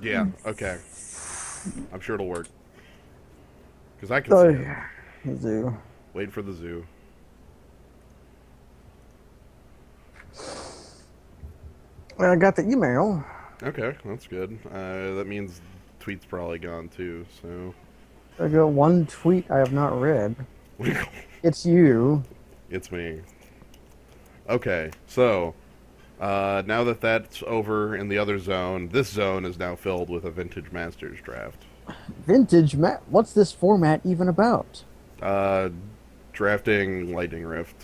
Yeah, okay. I'm sure it'll work. Because I can Oh see it. yeah, I do. Wait for the zoo. I got the email. Okay, that's good. That means tweet's probably gone too, so... I got one tweet I have not read. It's you. It's me. Okay, so... now that that's over in the other zone, this zone is now filled with a Vintage Masters draft. Vintage Matt. What's this format even about? Uh, Drafting Lightning Rift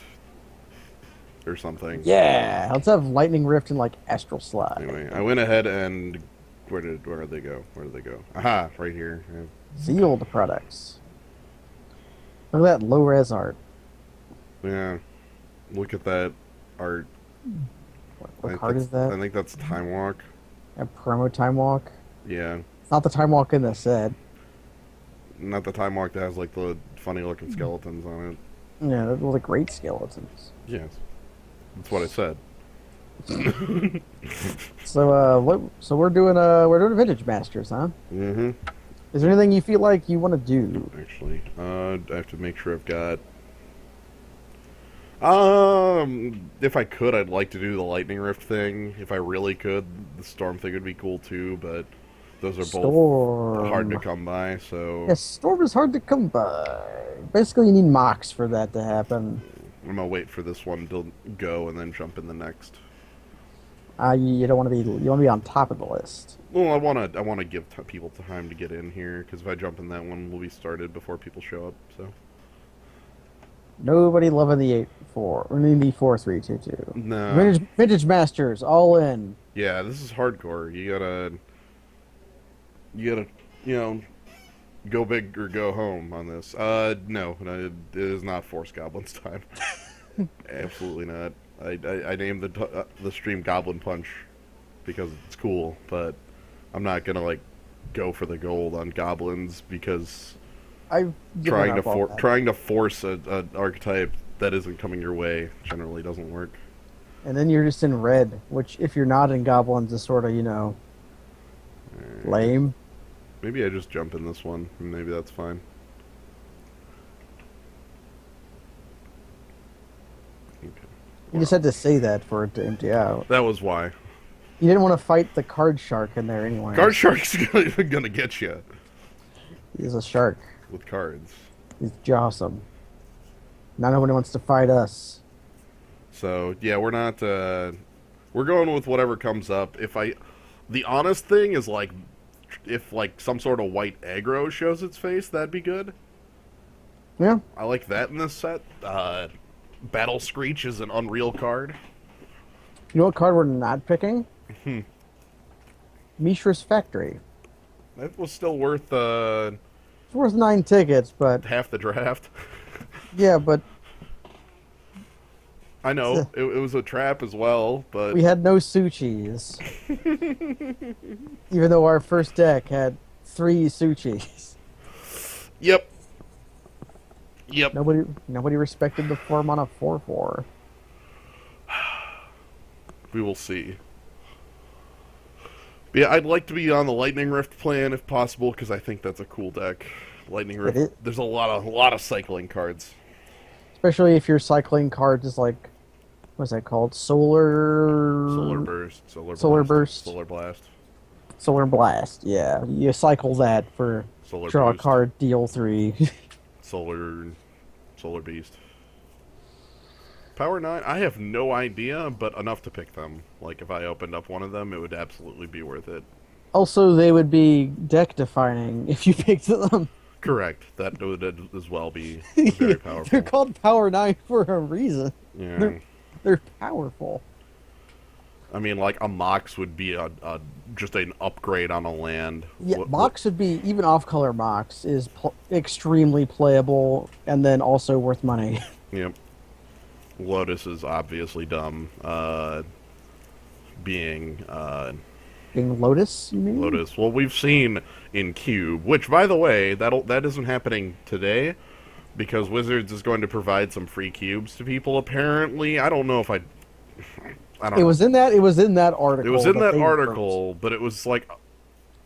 or something. Yeah, let's have Lightning Rift and like Astral Slide. Anyway, I went ahead and where did they go? Where did they go? Aha, right here. Sealed products. Look at that low res art. Yeah, look at that art. What card is I that? think that's Time Walk. A promo Time Walk. Yeah, It's not the Time Walk in the set. not the Time Walk that has like the funny looking skeletons on it. Yeah, those are the great skeletons. Yes, that's what I said. So what? So we're doing Vintage Masters, huh? Mm-hmm. Is there anything you feel like you want to do? Actually, I have to make sure I've got. If I could, I'd like to do the Lightning Rift thing. If I really could, the Storm thing would be cool too. But those are both hard to Storm. come by. So Yes, Storm is hard to come by. Basically, you need mocks for that to happen. I'm gonna wait for this one to go and then jump in the next. You don't want to be you want to be on top of the list. Well, I wanna give people time to get in here because if I jump in that one, we'll be started before people show up. So Nobody loving the 8-4 or the 4-3-2-2. no, Vintage Masters all in. yeah, this is hardcore. You gotta, you know, go big or go home on this. No, it is not Force Goblins time. Absolutely not. I named the stream Goblin Punch because it's cool, but I'm not gonna like go for the gold on goblins because I've given up on that. trying to force a archetype that isn't coming your way generally doesn't work. And then you're just in red, which if you're not in goblins is sort of lame. Maybe I just jump in this one. Maybe that's fine. Okay. You just Well, had to say that for it to empty out. that was why. You didn't want to fight the card shark in there anyway. Card Shark's gonna get you He's a shark. with cards. He's jawsome. Not nobody wants to fight us. So yeah, we're not. We're going with whatever comes up. The honest thing is like, if like some sort of white aggro shows its face, that'd be good. Yeah. I like that in this set. Battle Screech is an unreal card. You know what card we're not picking? Mishra's Factory. That was still worth It's worth 9 tickets, but half the draft. yeah, but I know it was a trap as well, but we had no Suchis. Even though our first deck had 3 Suchis. yep, yep. Nobody respected the form on a 4/4. We will see. But yeah, I'd like to be on the Lightning Rift plan if possible because I think that's a cool deck. Lightning It Rift. is, There's a lot of cycling cards. especially if you're cycling cards is like what's that called? Solar Burst, Solar Burst. Solar Blast, Solar Blast. Yeah, you cycle that for Solar draw a Boost, card, deal 3. Solar, Solar Beast. Power 9, I have no idea, but enough to pick them. Like, if I opened up one of them, it would absolutely be worth it. Also, they would be deck defining if you picked them. Correct. That would as well be very powerful. They're called Power 9 for a reason. Yeah. They're powerful. I mean, like, a Mox would be just an upgrade on a land. Yeah, Mox would be, even off-color Mox is extremely playable and then also worth money. Yep. Lotus is obviously dumb. Being Being Lotus, you mean? Lotus. Well, we've seen in Cube, which, by the way, that isn't happening today because Wizards is going to provide some free cubes to people. Apparently, I don't know if I don't It know. was in that. It was in that It was article in that that they wrote. article, but it was like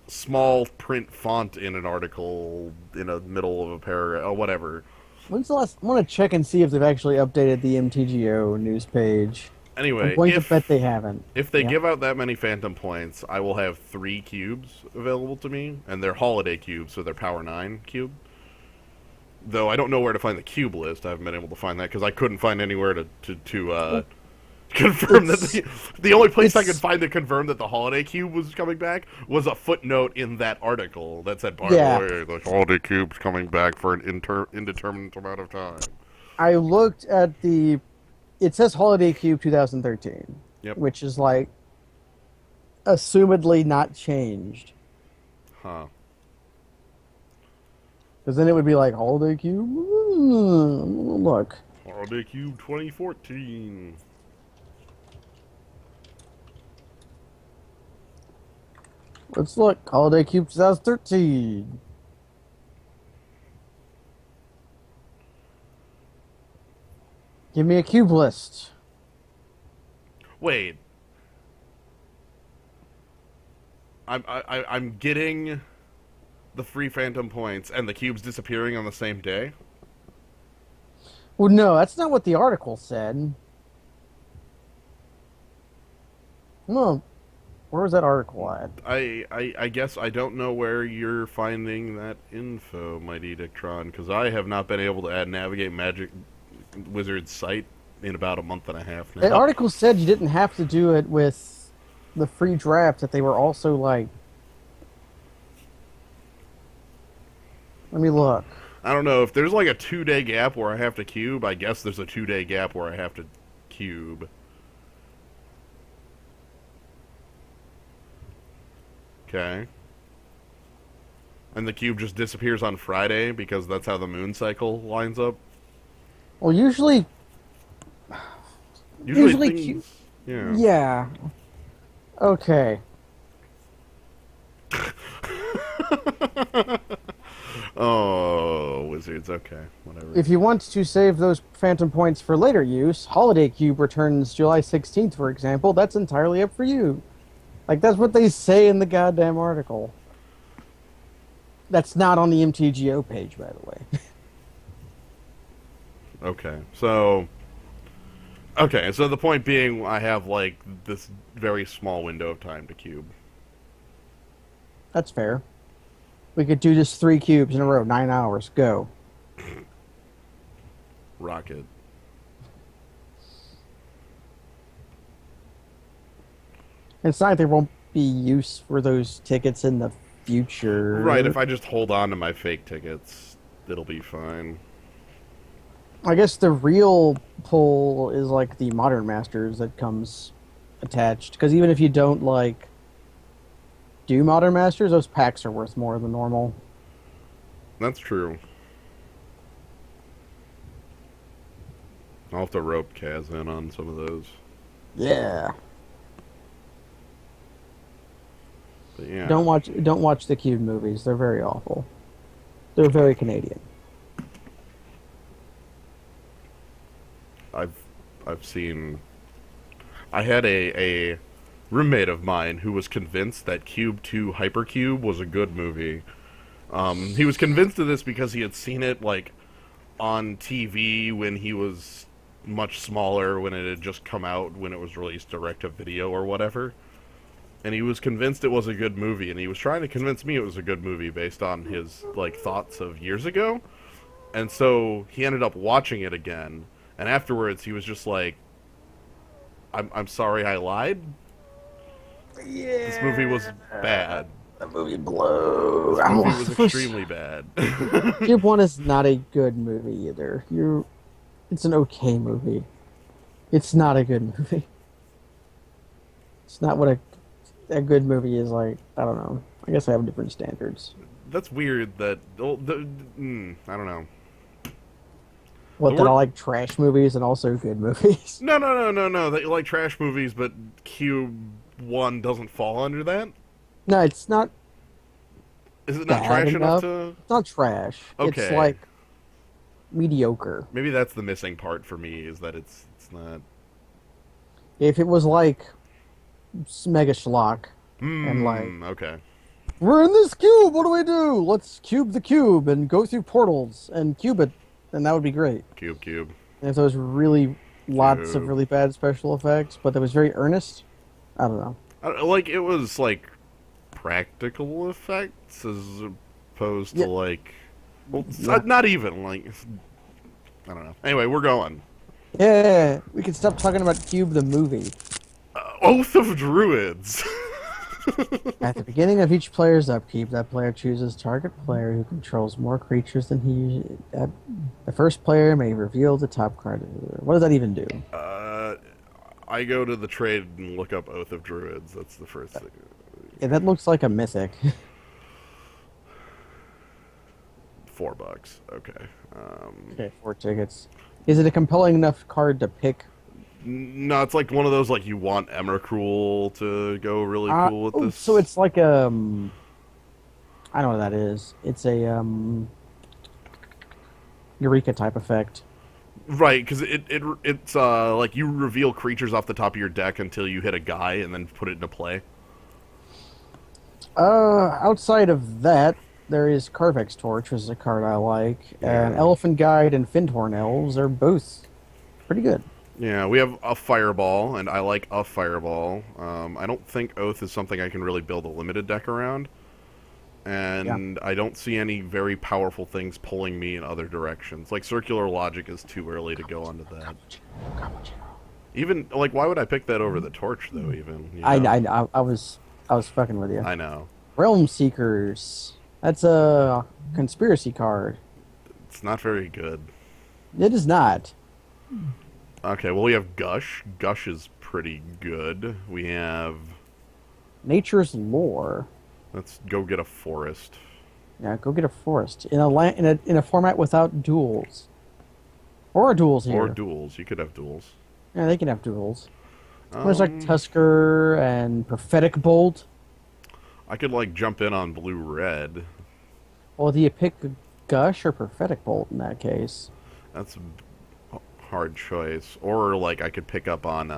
small print font in an article in the middle of a paragraph or whatever. When's the last? I want to check and see if they've actually updated the MTGO news page. I'm Anyway, going to bet if they haven't. if they Yeah. give out that many phantom points, I will have 3 cubes available to me, and they're holiday cubes, so they're power 9 cube. Though I don't know where to find the cube list. I haven't been able to find that because I couldn't find anywhere to Well, confirm that it's the only place I could it's find to confirm that the holiday cube was coming back was a footnote in that article that said, "By the yeah. way, the holiday cube's coming back for an indeterminate amount of time." I looked at the. It says Holiday Cube 2013, Yep. which is like assumedly not changed. Huh. Because then it would be like Holiday Cube. Look, Holiday Cube 2014. let's look. Holiday Cube 2013. Give me a cube list. Wait. I'm getting the free phantom points and the cubes disappearing on the same day. Well, no, that's not what the article said. No, where was that article at? I guess I don't know where you're finding that info, Mighty Dictron, because I have not been able to add Navigate Magic Wizard's site in about a month and a half The now. article said you didn't have to do it with the free draft, that they were also like. Let me look. I don't know if there's like a 2-day gap where I have to cube. I guess there's a 2-day gap where I have to cube. Okay. And the cube just disappears on Friday because that's how the moon cycle lines up. Well, usually, Usually Q- things, yeah. yeah. Okay. Oh, wizards. Okay, whatever. If you want to save those phantom points for later use, Holiday Cube returns July 16th, for example. That's entirely up for you. Like, that's what they say in the goddamn article. That's not on the MTGO page, by the way. Okay, so the point being, I have like this very small window of time to cube. That's fair. We could do just 3 cubes in a row, 9 hours. Go. Rocket. It's not like there won't be use for those tickets in the future. Right, if I just hold on to my fake tickets, it'll be fine. I guess the real pull is like the Modern Masters that comes attached. Because even if you don't like do Modern Masters, those packs are worth more than normal. That's true. I'll have to rope Kaz in on some of those. Yeah. But yeah. Don't watch the Cube movies. They're very awful. They're very Canadian. I've seen. I had a roommate of mine who was convinced that Cube 2 Hypercube was a good movie. He was convinced of this because he had seen it like on TV when he was much smaller, when it had just come out, when it was released direct to video or whatever. And he was convinced it was a good movie, and he was trying to convince me it was a good movie based on his like thoughts of years ago. And so he ended up watching it again, and afterwards he was just like, I'm sorry I lied. Yeah. This movie was bad. That movie blows. This movie was extremely bad. Cube 1 is not a good movie either. It's an okay movie. It's not a good movie. It's not what a good movie is like. I don't know. I guess I have different standards. That's weird that I don't know. What, The that I word- like trash movies and also good movies? No. That you like trash movies, but Cube 1 doesn't fall under that? No, it's not Is it not bad trash enough enough. to... It's not trash. Okay. It's like mediocre. Maybe that's the missing part for me, is that it's not... If it was like Mega Schlock, and like, Okay. we're in this cube, what do we do? Let's cube the cube and go through portals and cube it, and that would be great. Cube, cube, And if there was really lots of cube. really bad special effects, but that was very earnest, I don't know. Like, it was, like, practical effects as opposed to, Yeah, like... Well, yeah. not even, like... I don't know. Anyway, we're going. Yeah, we can stop talking about Cube the movie. Oath of Druids! At the beginning of each player's upkeep, that player chooses target player who controls more creatures than he. The first player may reveal the top card. What does that even do? I go to the trade and look up Oath of Druids. That's the first thing. Yeah, that looks like a mythic. $4. Okay. Okay, 4 tickets. Is it a compelling enough card to pick? No, it's like one of those, like, you want Emrakul to go really cool with this. So it's like I know what that is. It's a Eureka type effect. Right, because it's like you reveal creatures off the top of your deck until you hit a guy and then put it into play. Outside of that, there is Carvex Torch, which is a card I like, and Yeah. Elephant Guide and Findhorn Elves are both pretty good. Yeah, we have a Fireball, and I like a Fireball. I don't think Oath is something I can really build a limited deck around. And I don't see any very powerful things pulling me in other directions. Like, Circular Logic is too early to go onto that. Even, like, why would I pick that over the Torch, though, even? You know? I was fucking with you. I know. Realm Seekers. That's a conspiracy card. It's not very good. It is not. Okay, well, we have Gush. Gush is pretty good. We have... Nature's Lore. Let's go get a Forest. Yeah, go get a forest in a format without duels. Or duels here. Or duels. You could have duels. Yeah, they can have duels. There's like Tusker and Prophetic Bolt. I could, like, jump in on blue-red. Well, do you pick Gush or Prophetic Bolt in that case? That's a hard choice. Or, like, I could pick up on,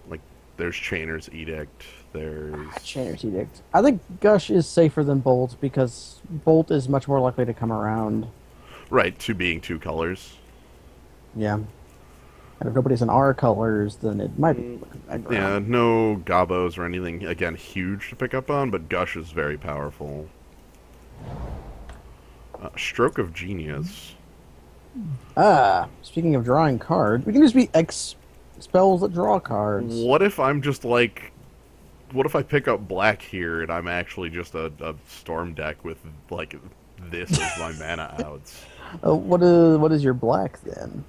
like, there's Chainer's Edict. There's... Chainer's Edict. I think Gush is safer than Bolt because Bolt is much more likely to come around. Right, two being two colors. Yeah. And if nobody's in our colors, then it might be looking back Yeah, around. no Gobos or anything, again, huge to pick up on, but Gush is very powerful. Stroke of Genius. Speaking of drawing cards, we can just be X spells that draw cards. What if I'm just like... What if I pick up black here and I'm actually just a storm deck with, like, this as my mana outs? What is your black then?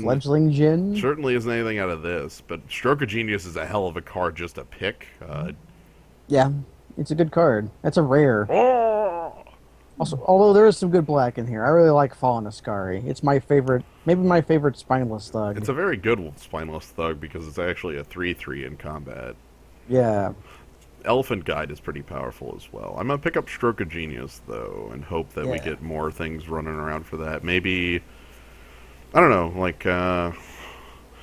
Fledgling Djinn? Certainly isn't anything out of this, but Stroke of Genius is a hell of a card just to pick. Yeah, it's a good card. That's a rare. Oh! Also, although there is some good black in here, I really like Fallen Ascari. It's my favorite, maybe my favorite spineless thug. It's a very good Spineless Thug because it's actually a 3/3 in combat. Yeah. Elephant Guide is pretty powerful as well. I'm going to pick up Stroke of Genius, though, and hope that we Yeah. get more things running around for that. Maybe, I don't know, like,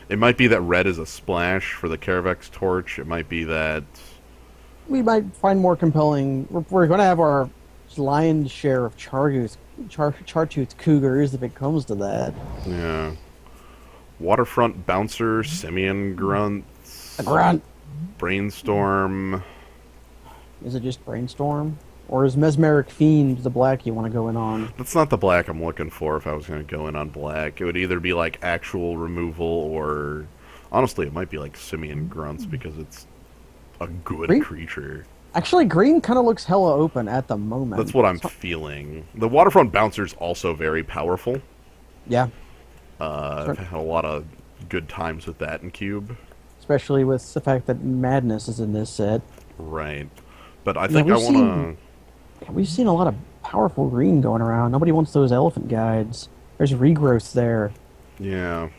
it might be that red is a splash for the Carvex Torch. It might be that... We might find more compelling. We're going to have our lion's share of Chartooth Cougars if it comes to that. Yeah. Waterfront Bouncer, Simian Grunts, A grunt. Brainstorm. Is it just Brainstorm? Or is Mesmeric Fiend the black you want to go in on? That's not the black I'm looking for if I was going to go in on black. It would either be like actual removal or... Honestly, it might be like Simian Grunts because it's a good Green? creature. Actually, green kind of looks hella open at the moment. That's what I'm feeling. The Waterfront Bouncer's also very powerful. Yeah. I've had a lot of good times with that in Cube. Especially with the fact that Madness is in this set. Right. But I think I we've want to... We've seen a lot of powerful green going around. Nobody wants those elephant guides. There's regrowth there. Yeah.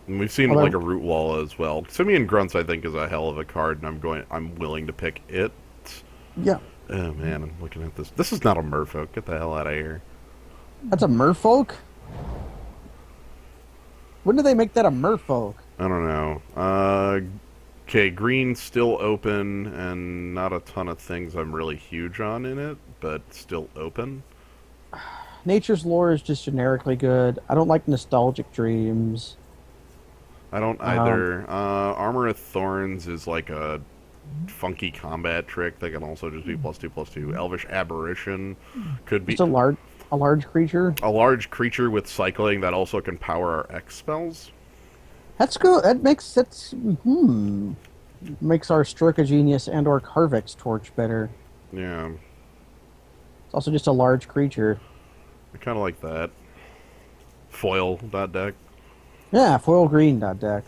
And we've seen Although- like a Root Wall as well. Simian Grunts I think is a hell of a card, and I'm willing to pick it. Yeah. Oh man, I'm looking at this. This is not a Merfolk. Get the hell out of here. That's a merfolk? When did they make that a merfolk? I don't know. Okay, green's still open, and not a ton of things I'm really huge on in it, but still open. Nature's Lore is just generically good. I don't like Nostalgic Dreams. I don't Um, either. Armor of Thorns is like a funky combat trick that can also just be +2/+2. Elvish Aberration could just be a large creature. a large creature with cycling that also can power our X spells. That's good. Makes our Stroke Genius and or Carvex Torch better. Yeah, It's also just a large creature. I kind of like that. Foil that deck. Yeah, foil green dot deck.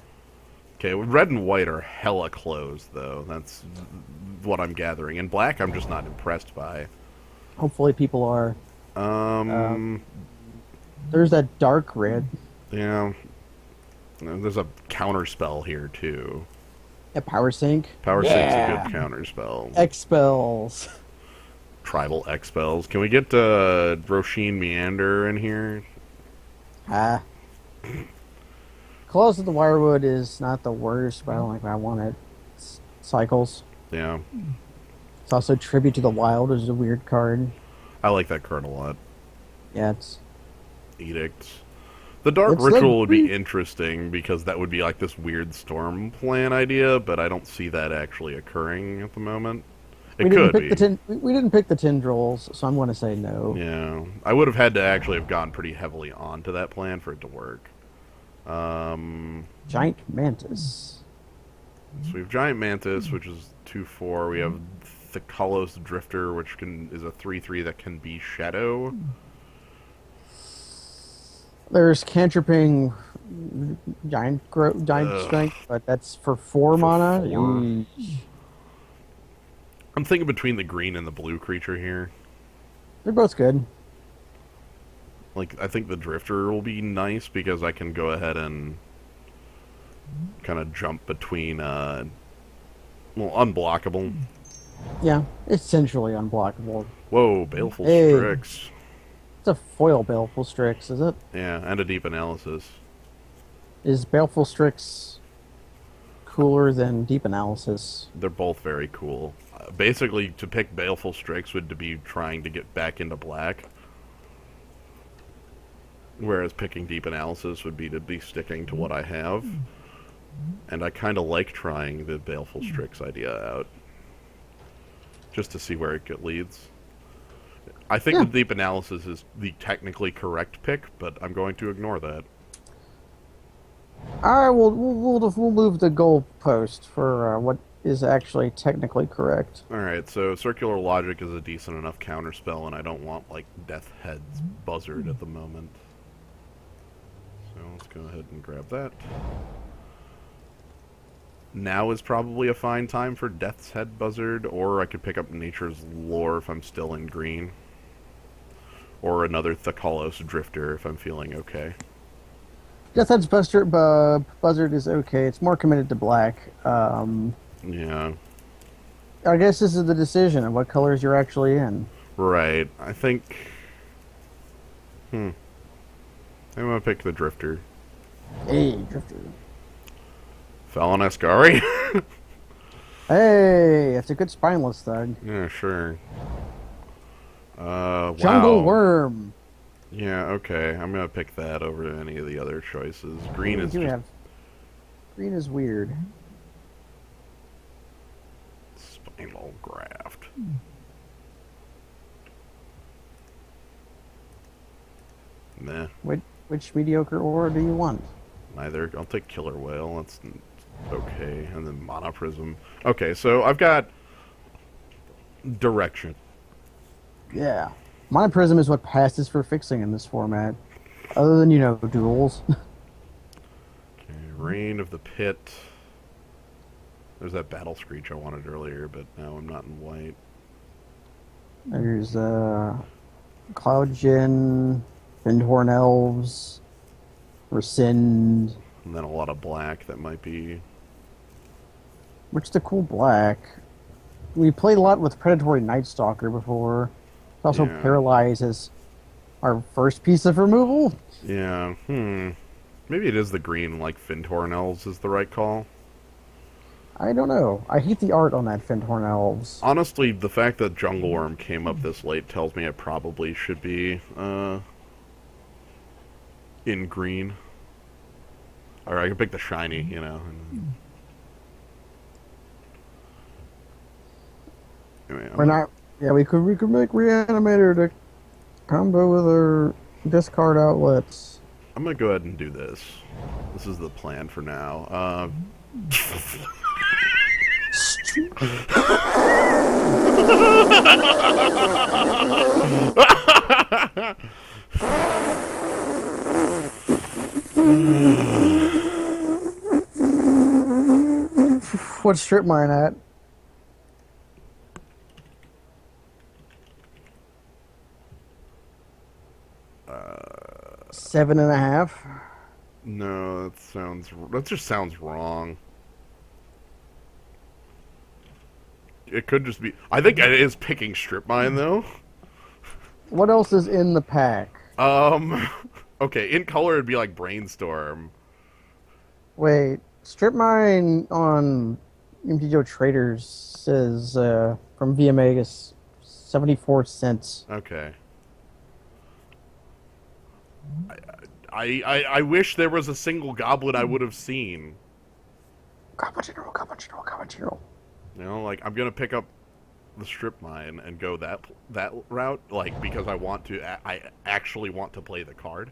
Okay, red and white are hella close, though. That's what I'm gathering. And black, I'm just not impressed by. Hopefully people are. Um, There's that dark red. yeah. There's a counter spell here, too. Yeah, Power Sync. Power Sync's a good counter spell. Expels. Tribal X spells. Can we get Roshin Meander in here? Ah. Claws of the Wirewood is not the worst, but I don't like I want it. It's cycles. Yeah. It's also Tribute to the Wild, which is a weird card. I like that card a lot. Yeah, it's Edicts. The Dark It's Ritual the- would be interesting because that would be like this weird storm plan idea, but I don't see that actually occurring at the moment. It could be. We didn't pick the tendrils, so I'm going to say no. Yeah. I would have had to actually have gone pretty heavily onto that plan for it to work. Giant Mantis. So we have Giant Mantis, which is 2/4. We have Thekalos Drifter, which is a 3/3 that can be Shadow. There's Cantripping Giant Ugh. Strength, but that's for 4 mana. 4. Eesh. I'm thinking between the green and the blue creature here. They're both good. Like, I think the Drifter will be nice because I can go ahead and kind of jump between, unblockable. Yeah, essentially unblockable. Whoa, Baleful Hey. Strix. It's a foil Baleful Strix, is it? Yeah, and a Deep Analysis. Is Baleful Strix cooler than Deep Analysis? They're both very cool. Basically, to pick Baleful Strix would be trying to get back into black. Whereas picking Deep Analysis would be to be sticking to what I have. And I kind of like trying the Baleful Strix idea out. Just to see where it leads. I think Yeah. the Deep Analysis is the technically correct pick, but I'm going to ignore that. All right, we'll move the goalpost for what is actually technically correct. Alright, so Circular Logic is a decent enough counterspell, and I don't want, like, Death Head's Buzzard at the moment. So let's go ahead and grab that. Now is probably a fine time for Death's Head Buzzard, or I could pick up Nature's Lore if I'm still in green. Or another Thekalos Drifter if I'm feeling okay. Death Head's Buzzard is okay. It's more committed to black. Yeah. I guess this is the decision of what colors you're actually in. Right. I think... I'm gonna pick the Drifter. Hey, Drifter. Fallon Ascari? Hey, that's a good spineless thug. Yeah, sure. Jungle Wow. Worm. Yeah, okay. I'm gonna pick that over any of the other choices. Green is You just have green is weird. Spinal Graft. Meh. Which mediocre aura do you want? Neither. I'll take Killer Whale. That's okay. And then Mana Prism. Okay, so I've got Direction. Yeah. Mana Prism is what passes for fixing in this format. Other than, duels. Okay, Reign of the Pit. There's that Battle Screech I wanted earlier, but now I'm not in white. There's Cloud Djinn, Windhorn Elves, Rescind. And then a lot of black that might be... What's the cool black? We played a lot with Predatory Night Stalker before. It's also Yeah. Paralyze as our first piece of removal. Yeah, Maybe Maybe it is the green, like Fintorn Elves is the right call. I don't know. I hate the art on that Findhorn Elves. Honestly, the fact that Jungle Worm came up this late tells me it probably should be in green. Or I can pick the shiny, you know. Anyway, We're not. Yeah, we could make Reanimator to combo with our discard outlets. I'm gonna go ahead and do this. This is the plan for now. What's strip mine at? Uh, 7.5. no, that just sounds wrong. It could just be. I think it is picking strip mine though. What else is in the pack? Okay, in color it'd be like brainstorm. Wait, strip mine on MTGO Traders says from VMA is 74 cents. Okay. I wish there was a single goblin I would have seen. Goblin General, Goblin General, Goblin General. You know, like I'm gonna pick up the strip mine and go that route, like because I actually want to play the card.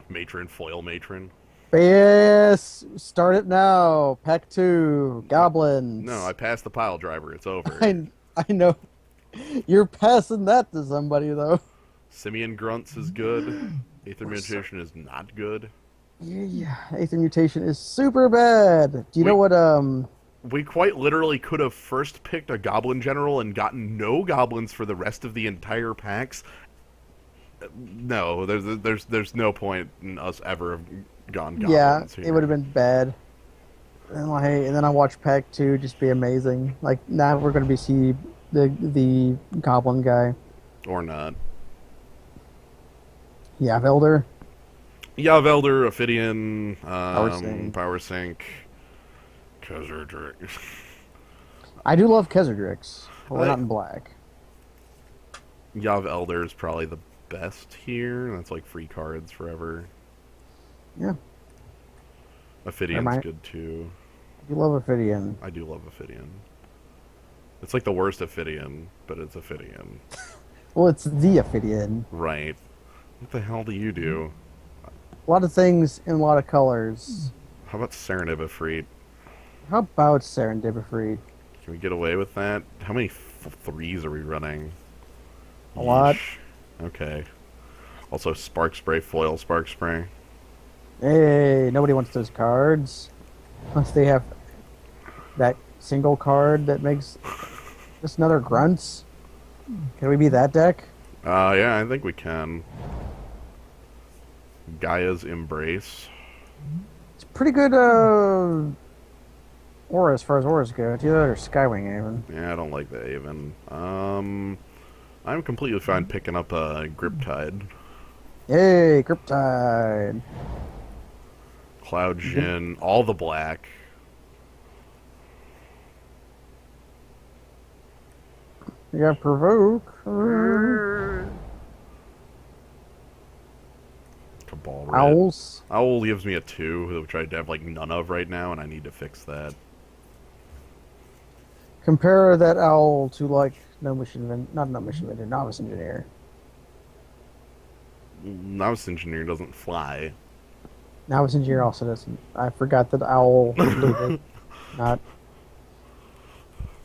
Matron, foil matron. Yes, start it now. Pack 2, Goblins. No, I passed the pile driver. It's over. I know. You're passing that to somebody though. Simian grunts is good. Aether mutation is not good. Yeah, Aether Mutation is super bad. Do you know what We quite literally could have first picked a Goblin General and gotten no goblins for the rest of the entire packs. No, there's no point in us ever have gone goblins here. it would have been bad. And then I watched Pack 2 just be amazing. Like now we're gonna be see the Goblin guy. Or not. Yeah, Velder. Yeah, Velder, Ophidian, Power Sync, Khazard. I do love Khazardrix. But we're not in black. Yav Elder is probably the best here. That's like free cards forever. Yeah. Ophidian's good too. You love Ophidian. I do love Ophidian. It's like the worst Ophidian, but it's Ophidian. Well, it's the Ophidian. Right. What the hell do you do? A lot of things in a lot of colors. How about Serendibifreet? How about Serendibifreet? Can we get away with that? How many threes are we running? A lot. Okay. Also, Spark Spray, Foil Spark Spray. Hey, nobody wants those cards. Unless they have that single card that makes just another Grunts. Can we be that deck? Yeah, I think we can. Gaia's Embrace. It's pretty good, aura as far as auras go. It's either that or Skywing Haven. Yeah, I don't like the Haven. I'm completely fine picking up a Griptide. Yay, Cryptide. Cloud Jin, all the black. You got Provoke. Cabal Red. Owls. Owl gives me a 2, which I have like none of right now, and I need to fix that. Compare that owl to like Novice Engineer. Novice Engineer doesn't fly. Novice Engineer also doesn't. I forgot that owl. Not.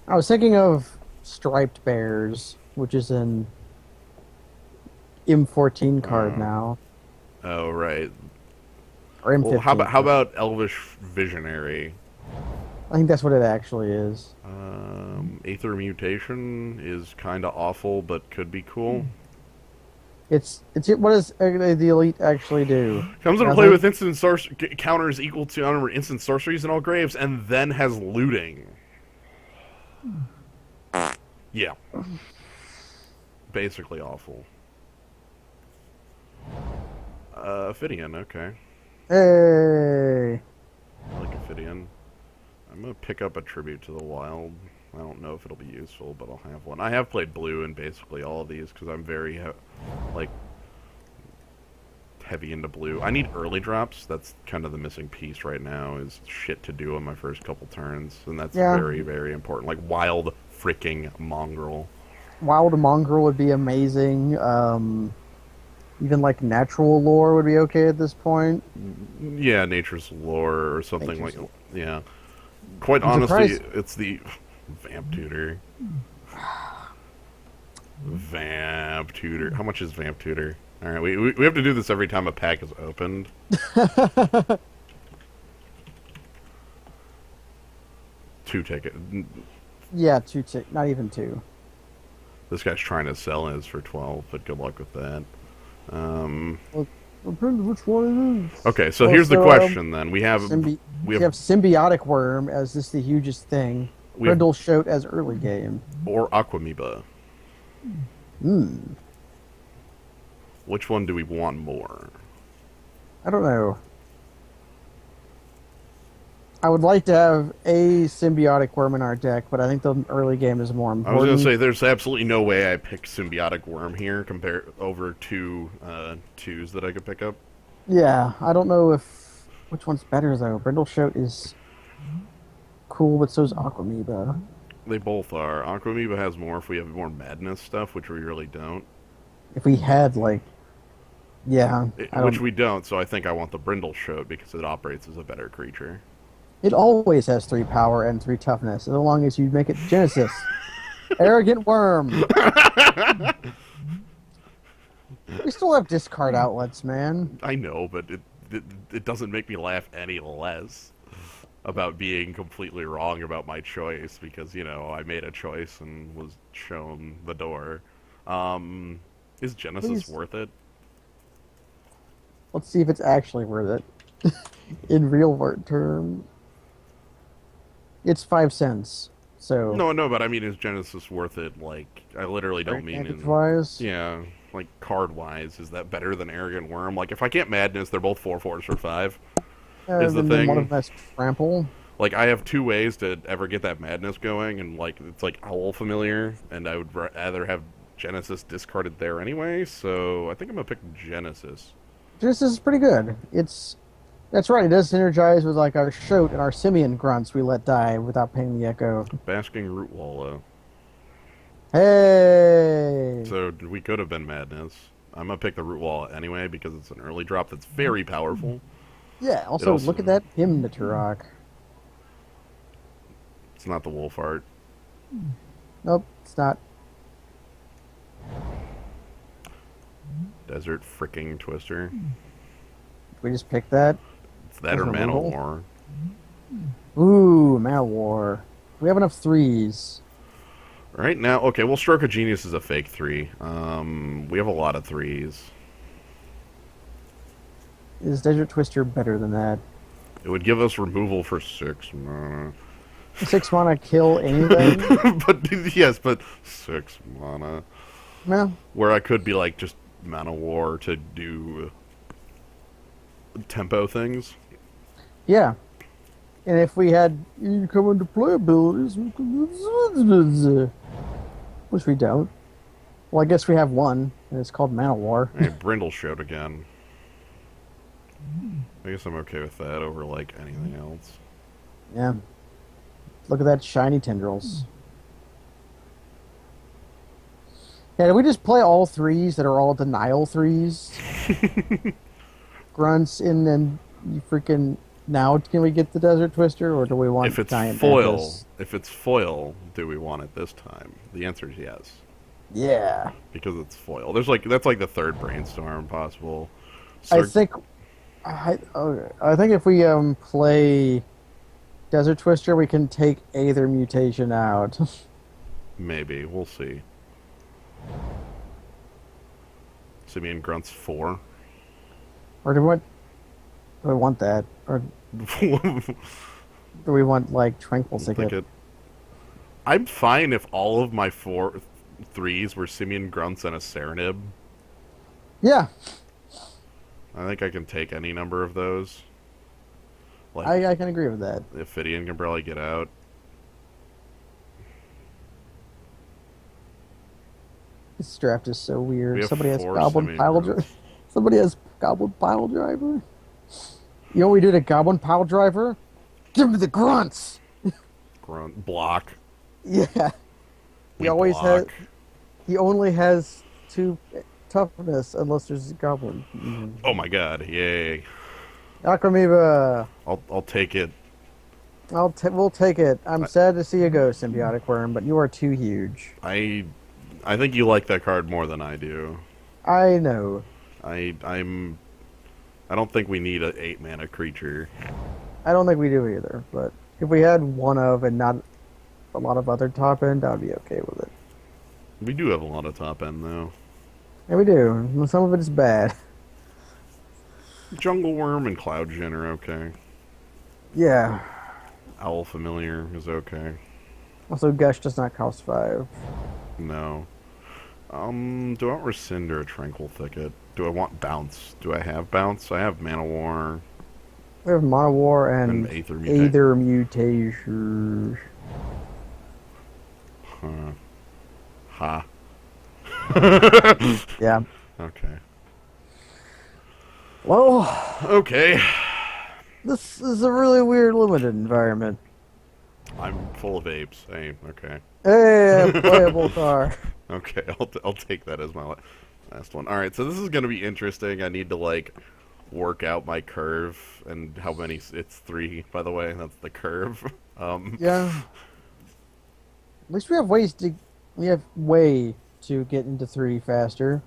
I was thinking of Striped Bears, which is an M14 card now. Oh right. Or M15. Well, how about Elvish Visionary? I think that's what it actually is. Aether Mutation is kind of awful, but could be cool. It's what does the elite actually do? Comes into play with instant counters equal to number instant sorceries in all graves, and then has looting. Yeah. Basically awful. Ophidian, okay. Hey. I like Ophidian. I'm gonna pick up a tribute to the wild. I don't know if it'll be useful, but I'll have one. I have played blue in basically all of these because I'm very like heavy into blue. I need early drops. That's kind of the missing piece right now. Is shit to do on my first couple turns, and that's Yeah. very very important. Like wild freaking mongrel. Wild Mongrel would be amazing. Even like natural lore would be okay at this point. Yeah, nature's lore or something like. Nature's lore. Yeah, quite I'm honestly, surprised. it's the vamp tutor. Vamp tutor. How much is vamp tutor? All right, we have to do this every time a pack is opened. Two ticket. Yeah, two tick, not even two. This guy's trying to sell his for 12, but good luck with that. Well, depends which one it is. Okay, so Well, here's the so, question then. We have we you have have symbiotic worm as this the hugest thing. we have Brindle shoat as early game. or Aquamoeba. Hmm. Which one do we want more? I don't know. I would like to have a symbiotic worm in our deck, but I think the early game is more I was important. gonna say there's absolutely no way I pick symbiotic worm here compared over two twos that I could pick up. Yeah, I don't know if which one's better though. Brindle shoat is cool, but so is Aquamoeba. They both are. Aquamoeba has more if we have more madness stuff, which we really don't. If we had like, yeah, I Which don't. we don't, so I think I want the Brindle Shoat because it operates as a better creature. It always has 3 power and 3 toughness, as long as you make it Genesis. Arrogant worm. We still have discard outlets, man. I know, but it doesn't make me laugh any less about being completely wrong about my choice because, you know, I made a choice and was shown the door. Is Genesis Please, worth it? let's see if it's actually worth it. In real world terms, it's 5 cents. So, No, but I mean, is Genesis worth it? Like, I literally don't mean in... wise, Yeah, like, card-wise, is that better than Arrogant Worm? Like, if I can't Madness, they're both 4/4s for 5, is the and then one of thing. them has trample. Like, I have two ways to ever get that Madness going, and, like, it's, like, Owl Familiar, and I would rather have Genesis discarded there anyway, so I think I'm gonna pick Genesis. Genesis is pretty good. That's right. It does synergize with like our shoat and our simian grunts we let die without paying the echo. Basking Root Wallow. Hey. So, we could have been Madness. I'm gonna pick the Root Wallow anyway, because it's an early drop that's very powerful. Yeah. Also, look at that Hymnaturok. It's not the Wolf Art. Nope, it's not. Desert Fricking Twister. We just picked that. It's that or Doesn't Mana removal. War. Ooh, Mana War. We have enough threes. Right now, okay, well, Stroke of Genius is a fake 3. We have a lot of 3s. Is Desert Twister better than that? It would give us removal for 6 mana. 6 mana kill anything? But, yes, but 6 mana. No. Where I could be like, just Mana War to do tempo things. Yeah. And if we had you come into play abilities, we could... which we don't. Well, I guess we have one, and it's called Mana War. Hey, Brindle showed again. I guess I'm okay with that over, like, anything else. Yeah. Look at that shiny tendrils. Yeah, did we just play all threes that are all denial threes? Grunts in and you freaking... Now can we get the Desert Twister, or do we want If it's Giant foil, Mantis? do we want it this time? The answer is yes. Yeah. Because it's foil. There's like that's like the third brainstorm possible. I think if we play Desert Twister, we can take either mutation out. Maybe we'll see. Simeon Grunt's 4. Or do we want that? Or do we want like Tranquil Thicket? I'm fine if all of my 4/3s were Simeon Grunts and a Serenib. Yeah. I think I can take any number of those. Like, I can agree with that. Ophidian can probably get out. This draft is so We weird. have Somebody has 4 Goblin simian Pile grunts. Driver. Somebody has Goblin Pile Driver. You know what we do to Goblin Pile Driver? Give me the grunts! Grunt. Block. Yeah. We block. He only has 2 toughness unless there's a goblin. Oh my god, yay. Amoeba. I'll take it. We'll take it. I'm I, sad to see you go, Symbiotic Worm, but you are too huge. I I think you like that card more than I do. I know. I don't think we need an 8 mana creature. I don't think we do either, but if we had one of and not a lot of other top end, I would be okay with it. We do have a lot of top end though. Yeah, we do. Some of it is bad. Jungle Worm and Cloud Djinn are okay. Yeah. Owl Familiar is okay. Also, Gush does not cost 5. No. Do I want Rescind or a Tranquil Thicket? Do I want Bounce? Do I have Bounce? I have Mana War. We have Mono War and Aether Mutation. Huh. Ha. Yeah. Okay. Well, Okay. this is a really weird limited environment. I'm full of apes. Hey, okay. Hey, a playable car. Okay, I'll take that as my last one. All right, so this is going to be interesting. I need to like work out my curve and how many. It's 3, by the way. That's the curve. Yeah. At least we have ways to. We have way to get into 3 faster.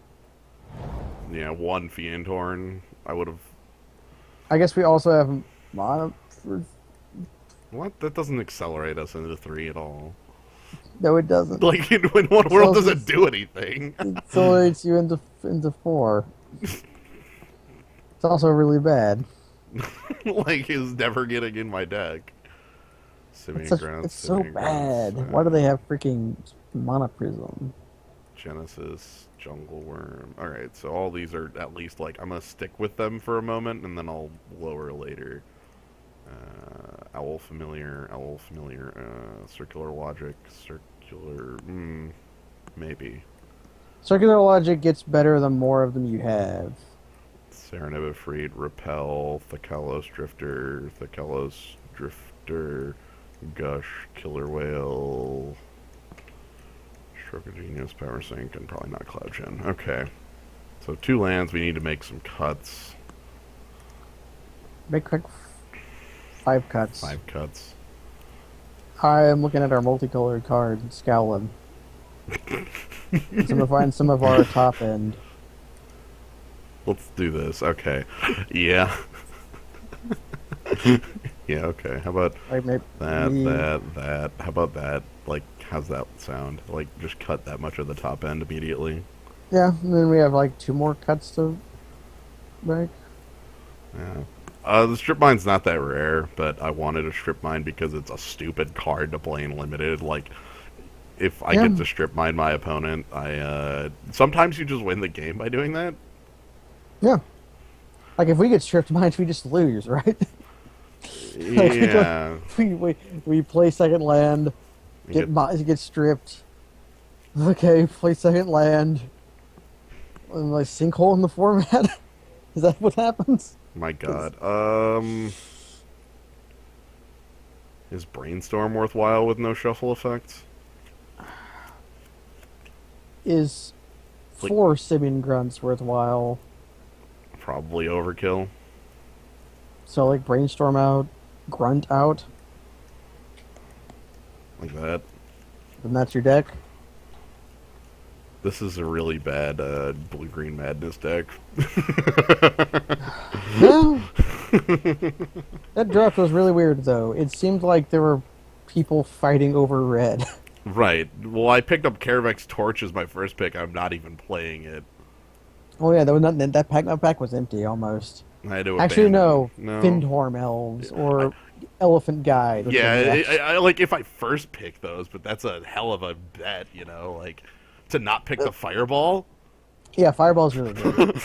Yeah, 1 Fiendhorn. I would have. I guess we also have mono. What? That doesn't accelerate us into 3 at all. No, it doesn't. Like in what world does it do anything? It accelerates you into 4. It's also really bad. Like is never getting in my deck. It's so bad. Why do they have freaking Monoprism? Genesis, Jungle Worm. Alright, so all these are at least like, I'm gonna stick with them for a moment and then I'll lower later. Owl Familiar, Circular Logic, maybe. Circular Logic gets better the more of them you have. Serenibifreed, Repel, Thekalos Drifter, Gush, Killer Whale, Stroke of Genius, Power Sink, and probably not Cloud Djinn. Okay. So 2 lands, we need to make some cuts. Make quick 5 cuts. 5 cuts. I am looking at our multicolored card, Scowlin. So find some of our top end. Let's do this. Okay. Yeah. Yeah, okay. How about Like maybe that? How about that? Like, how's that sound? Like, just cut that much of the top end immediately. Yeah, and then we have like 2 more cuts to make. Yeah. The Strip Mine's not that rare, but I wanted a Strip Mine because it's a stupid card to play in Limited. Like, if I get to Strip Mine my opponent, sometimes you just win the game by doing that. Yeah. Like if we get stripped mines, we just lose, right? Yeah. we play second land, get stripped. Okay, play second land. And like sinkhole in the format. Is that what happens? My God. Is Brainstorm worthwhile with no shuffle effects? Is 4 Simian Grunts worthwhile? Probably overkill. So like Brainstorm out, Grunt out, like that. and that's your deck. This is a really bad Blue-Green Madness deck. No. That draft was really weird, though. It seemed like there were people fighting over red. Right. Well, I picked up Karavek's Torch as my first pick. I'm not even playing it. Oh yeah, that pack was empty almost. I had to Actually, no. No. Findhorn Elves or Elephant Guide. Yeah, I like if I first pick those, but that's a hell of a bet, you know, like to not pick the Fireball. Yeah, Fireball's really good.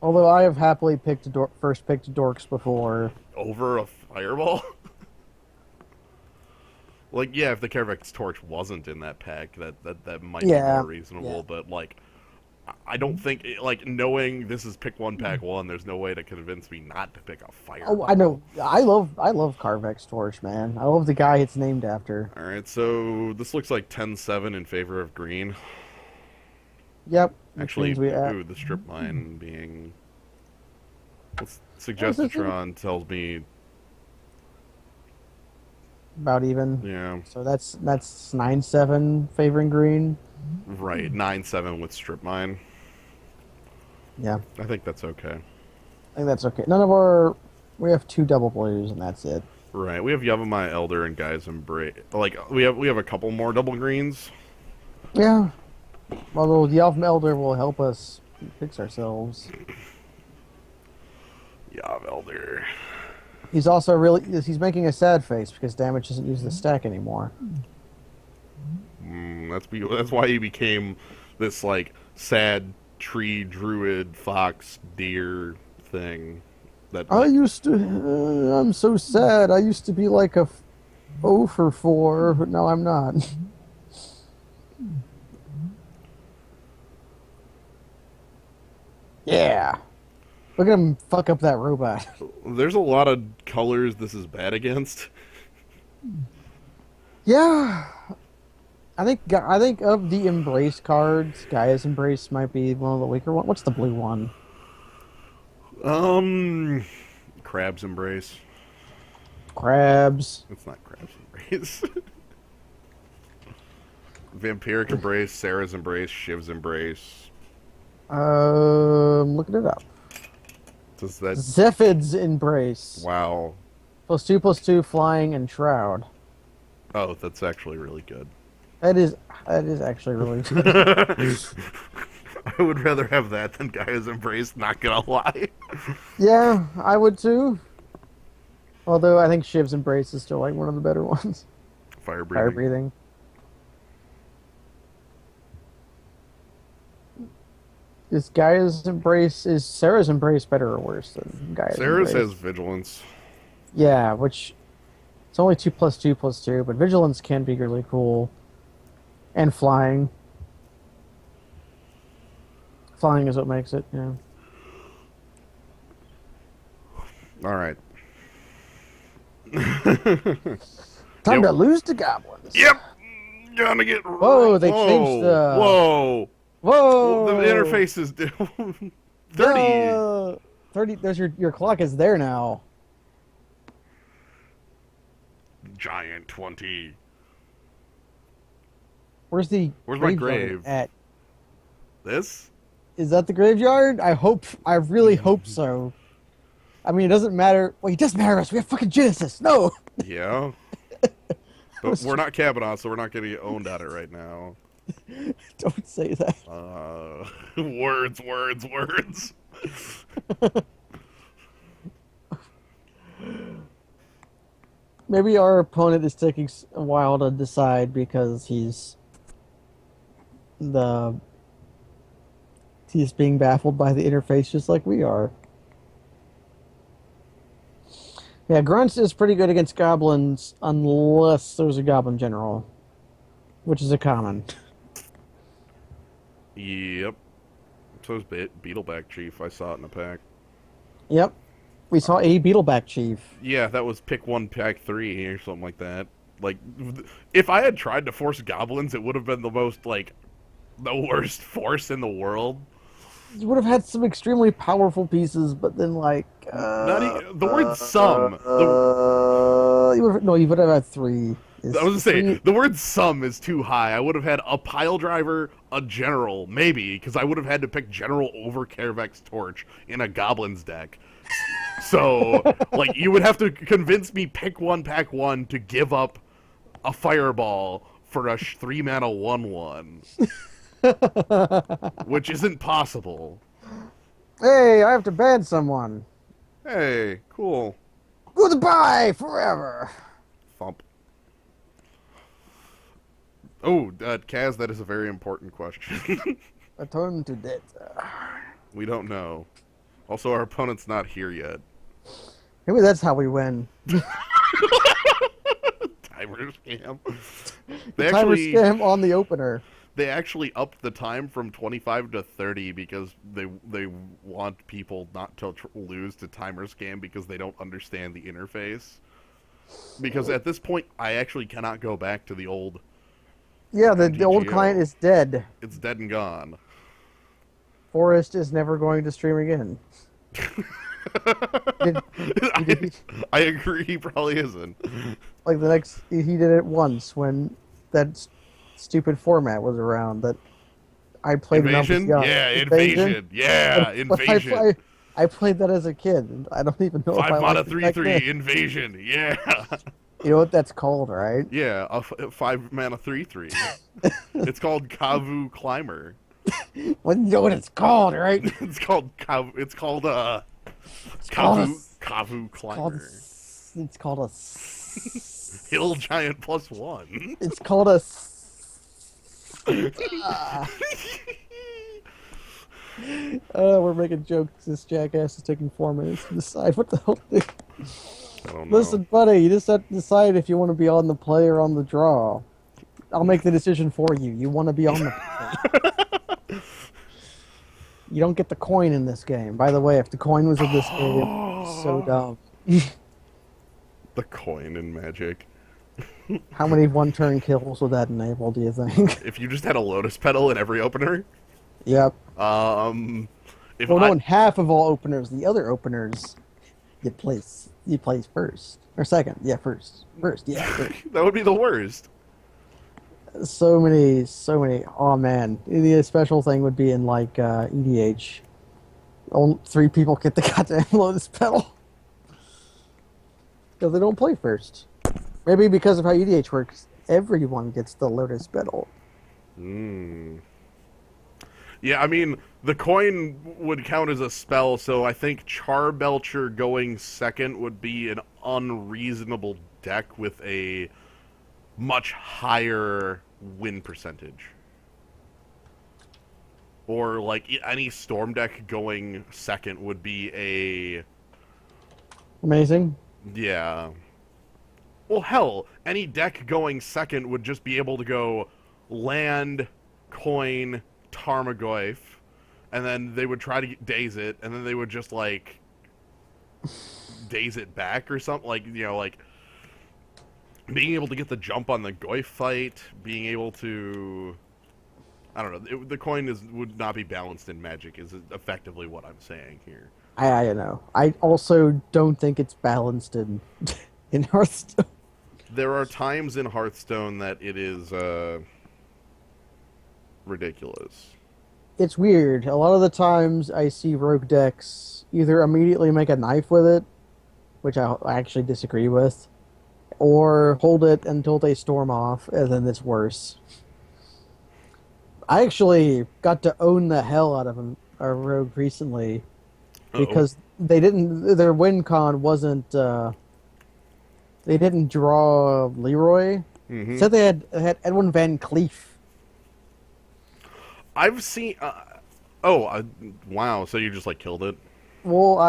Although I have happily first picked dorks before. Over a fireball? Like, yeah, if the Carvex torch wasn't in that pack, that might be more Yeah, reasonable. yeah. But like, I don't think like knowing this is pick one, pack one. There's no way to convince me not to pick a Oh, I fireball. know. I love Carvex Torch, man. I love the guy it's named after. All right, so this looks like 10-7 in favor of green. Yep, which Actually, means we ooh, the strip mine being what was it Suggestatron tells me, about even. yeah, So that's 9-7 favoring green. right, 9-7 with strip mine. Yeah, I think that's okay. I think that's okay. None of our we have 2 double blues and that's it. Right, we have Yavimaya Elder and Guy's Embrace. Like we have a couple more double greens. Yeah. Although the Elf Elder will help us fix ourselves. Yav Elder. He's also he's making a sad face because damage doesn't use the stack anymore. That's why he became this like sad tree druid fox deer thing. That I like used to. I'm so sad. I used to be like a 0 for 4, but now I'm not. Yeah. Look at him fuck up that robot. there's a lot of colors this is bad against. Yeah. I think of the Embrace cards, Gaia's Embrace might be one of the weaker ones. What's the blue one? Um, Crab's Embrace. Crabs. It's not Crab's Embrace. Vampiric Embrace, Sarah's Embrace, Shiv's Embrace. Looking it up. Does that? Zephid's Embrace. Wow. +2/+2 flying and shroud. Oh, that's actually really good. That is actually really good. I would rather have that than Gaia's Embrace, not gonna lie. Yeah, I would too. Although I think Shiv's Embrace is still like one of the better ones. Fire Fire breathing. breathing. Is Sarah's Embrace better or worse than Gaia's Sarah's Embrace? has Vigilance. Yeah, which it's only 2/2/2, but Vigilance can be really cool. And flying. Flying is what makes it, yeah. Alright. Time Yep. to lose to goblins. Yep! Gonna get. Whoa, they changed the. Whoa! Whoa! The interface is 30. 30. There's your clock is there now. Giant 20. Where's the Where's my graveyard grave? at? This? Is that the graveyard? I really hope so. I mean, it doesn't matter. Wait, it does matter to us. We have fucking Genesis. No. Yeah. But we're not Kavanaugh, so we're not getting owned at it right now. Don't say that. Words. Maybe our opponent is taking a while to decide because the he's being baffled by the interface just like we are. Yeah, Grunts is pretty good against goblins unless there's a goblin general, which is a common. Yep. So is Beetleback Chief. I saw it in a pack. Yep. We saw a Beetleback Chief. Yeah, that was pick one, pack three, or something like that. Like, if I had tried to force goblins, it would have been the worst force in the world. You would have had some extremely powerful pieces, but then like The word "some." you would have had 3. I was gonna say the word "some" is too high. I would have had a pile driver, a general, maybe, because I would have had to pick general over Carvex Torch in a goblins deck. So, like, you would have to convince me pick one, pack one to give up a fireball for a 3-mana 1/1, which isn't possible. Hey, I have to ban someone. Hey, cool. Goodbye forever. Thump. Oh, Kaz, that is a very important question. Return to death. We don't know. Also, our opponent's not here yet. Maybe that's how we win. Timer scam. The They timer actually scam on the opener. they actually upped the time from 25 to 30 because they want people not to lose to timer scam because they don't understand the interface. Because at this point, I actually cannot go back to the old. Yeah, the old MTGO. client is dead. It's dead and gone. Forrest is never going to stream again. Did, I agree. He probably isn't. like the next, he did it once when that stupid format was around that I played when I was Invasion? young. Yeah, invasion. Yeah, But invasion. I played that as a kid, and I don't even know if I 5 mana liked it back 3/3 then. invasion. Yeah. You know what that's called, right? Yeah, a 5 mana 3/3. It's called Kavu Climber. Well, you know what it's called, right? It's called Kavu. It's called called Kavu Climber. It's called a. Hill Giant +1. It's called a. We're making jokes. This jackass is taking 4 minutes to decide what the hell to do. I don't know. Listen, buddy, you just have to decide if you want to be on the play or on the draw. I'll make the decision for you. You want to be on the play. You don't get the coin in this game. By the way, if the coin was in this game, so dumb. The coin in Magic. How many one-turn kills would that enable, do you think? If you just had a Lotus Petal in every opener, Yep. if Well, I, no, in half of all openers, the other openers, you place first. Or second. Yeah, first. First, yeah. First. that would be the worst. So many. Oh man, the special thing would be in like EDH. Only 3 people get the goddamn Lotus Petal because they don't play first. Maybe because of how EDH works, everyone gets the Lotus Petal. Yeah, I mean, the coin would count as a spell, so I think Charbelcher going second would be an unreasonable deck with a much higher win percentage. Or, like, any Storm deck going second would be a... Amazing. Yeah. Well, hell, any deck going second would just be able to go land, coin, Tarmogoyf, and then they would try to daze it, and then they would just, like, daze it back or something. Like, you know, like, being able to get the jump on the Goyf fight, being able to... I don't know. The coin would not be balanced in Magic, is effectively what I'm saying here. I know. I also don't think it's balanced in in Hearthstone. There are times in Hearthstone that it is ridiculous. It's weird. A lot of the times I see rogue decks either immediately make a knife with it, which I actually disagree with, or hold it until they storm off, and then it's worse. I actually got to own the hell out of a rogue recently because they didn't. Their win con wasn't. They didn't draw Leroy. Mm-hmm. Said they had Edwin Van Cleef. I've seen. Wow! So you just like killed it? Well,